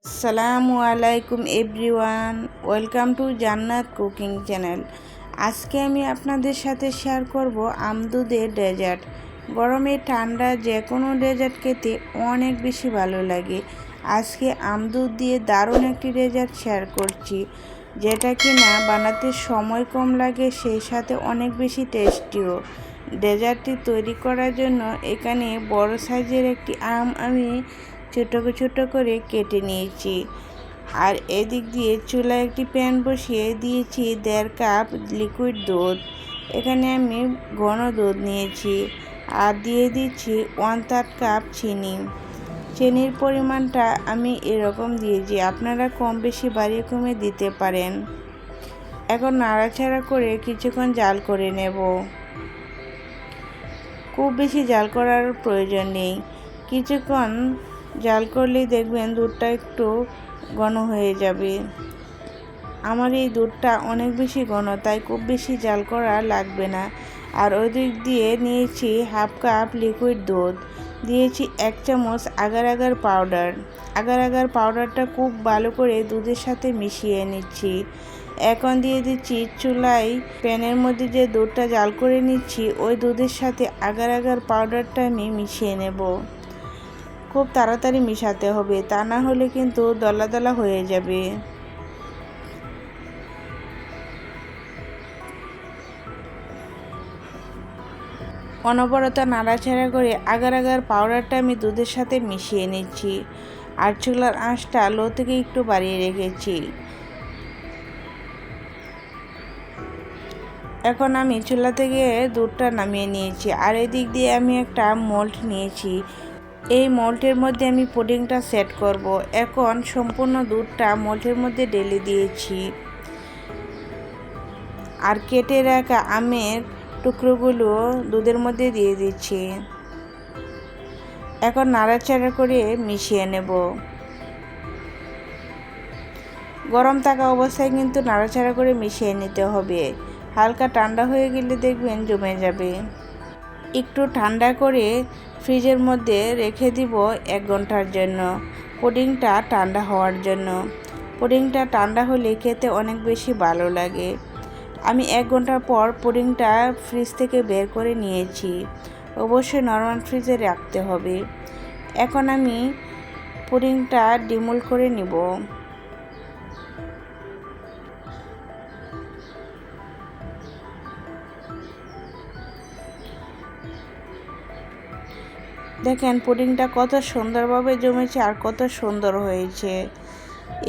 আসসালামু আলাইকুম everyone, welcome to জান্নাত কুকিং চ্যানেল। আজকে আমি আপনাদের সাথে শেয়ার করব আমদুদের ডেজার্ট। গরমে ঠান্ডা যে কোনো ডেজার্ট খেতে অনেক বেশি ভালো লাগে। আজকে আমদুদ দিয়ে দারুণ একটি ডেজার্ট শেয়ার করছি, যেটা কিনা বানাতে সময় কম লাগে, সেই সাথে অনেক বেশি টেস্টিও। ডেজার্টটি তৈরি করার জন্য এখানে বড় সাইজের একটি আম আমি ছোট করে কেটে নিয়েছি। আর এদিক দিয়ে চুলায় একটি প্যান বসিয়ে দিয়েছি 1.5 কাপ লিকুইড দুধ। এখানে আমি ঘন দুধ নিয়েছি আর দিয়ে দিচ্ছি 1/3 কাপ চিনি। চিনির পরিমাণটা আমি এরকম দিয়েছি, আপনারা কম বেশি বাড়িয়ে কমে দিতে পারেন। এখন নাড়াচাড়া করে কিছুক্ষণ জাল করে নেব। খুব বেশি জাল করার প্রয়োজন নেই, কিছুক্ষণ জাল করলেই দেখবেন দুধটা একটু ঘন হয়ে যাবে। আমার এই দুধটা অনেক বেশি ঘন, তাই খুব বেশি জাল করা লাগবে না। আর ওই দিক দিয়ে নিয়েছি 1/2 কাপ লিকুইড দুধ, দিয়েছি 1 চামচ agar agar powder. Agar agar পাউডারটা খুব ভালো করে দুধের সাথে মিশিয়ে নিচ্ছি। এখন দিয়ে দিচ্ছি চুলায় প্যানের মধ্যে যে দুধটা জাল করে নিচ্ছি, ওই দুধের সাথে আগার আগার পাউডারটা আমি মিশিয়ে নেব। খুব তাড়াতাড়ি মিশাতে হবে, তা না হলে কিন্তু দলা দলা হয়ে যাবে। অনবরত নাড়াচাড়া করে আগার আগার পাউডারটা আমি দুধের সাথে মিশিয়ে নিচ্ছি। আর চুলার আঁচটা লো থেকে একটু বাড়িয়ে রেখেছি। এখন আমি চুলা থেকে দুধটা নামিয়ে নিয়েছি। আর এদিক দিয়ে আমি একটা মোল্ড নিয়েছি। এই মোল্ডের মধ্যে আমি পুডিংটা সেট করব। এখন সম্পূর্ণ দুধটা মোল্ডের মধ্যে ঢেলে দিয়েছি আর কেটে রাখা আমের টুকরোগুলো দুধের মধ্যে দিয়ে দিচ্ছি। এখন নাড়াচাড়া করে মিশিয়ে নেব। গরম থাকা অবস্থায় কিন্তু নাড়াচাড়া করে মিশিয়ে নিতে হবে, হালকা ঠান্ডা হয়ে গেলে দেখবেন জমে যাবে। একটু ঠান্ডা করে ফ্রিজের মধ্যে রেখে দিব 1 ঘন্টার জন্য, পুডিংটা ঠান্ডা হওয়ার জন্য। পুডিংটা ঠান্ডা হলে খেতে অনেক বেশি ভালো লাগে। আমি 1 ঘন্টা পর পুডিংটা ফ্রিজ থেকে বের করে নিয়েছি। অবশ্যই নরমাল ফ্রিজে রাখতে হবে। এখন আমি পুডিংটা ডিমোল্ড করে নিব। দেখেন পুডিংটা কত সুন্দরভাবে জমেছে আর কত সুন্দর হয়েছে।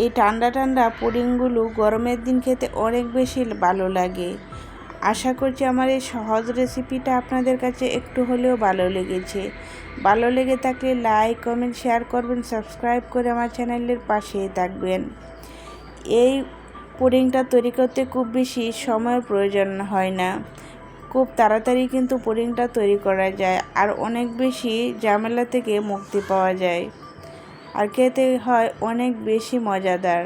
এই ঠান্ডা ঠান্ডা পুডিংগুলো গরমের দিন খেতে অনেক বেশি ভালো লাগে। আশা করছি আমার এই সহজ রেসিপিটা আপনাদের কাছে একটু হলেও ভালো লেগেছে। ভালো লেগে থাকলে লাইক, কমেন্ট, শেয়ার করবেন, সাবস্ক্রাইব করে আমার চ্যানেলের পাশেই থাকবেন। এই পুডিংটা তৈরি করতে খুব বেশি সময়ের প্রয়োজন হয় না, খুব তাড়াতাড়ি কিন্তু পুডিংটা তৈরি করা যায় আর অনেক বেশি ঝামেলা থেকে মুক্তি পাওয়া যায়। আর খেতে হয় অনেক বেশি মজাদার।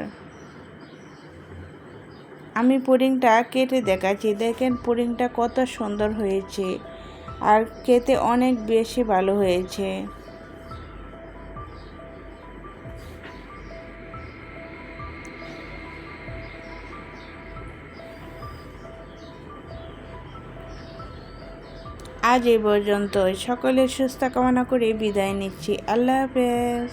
আমি পুডিংটা কেটে দেখাচ্ছি, দেখেন পুডিংটা কত সুন্দর হয়েছে আর খেতে অনেক বেশি ভালো হয়েছে। আজ এই পর্যন্ত, সকলের সুস্থ কামনা করে বিদায় নিচ্ছি। আল্লাহ হাফেজ।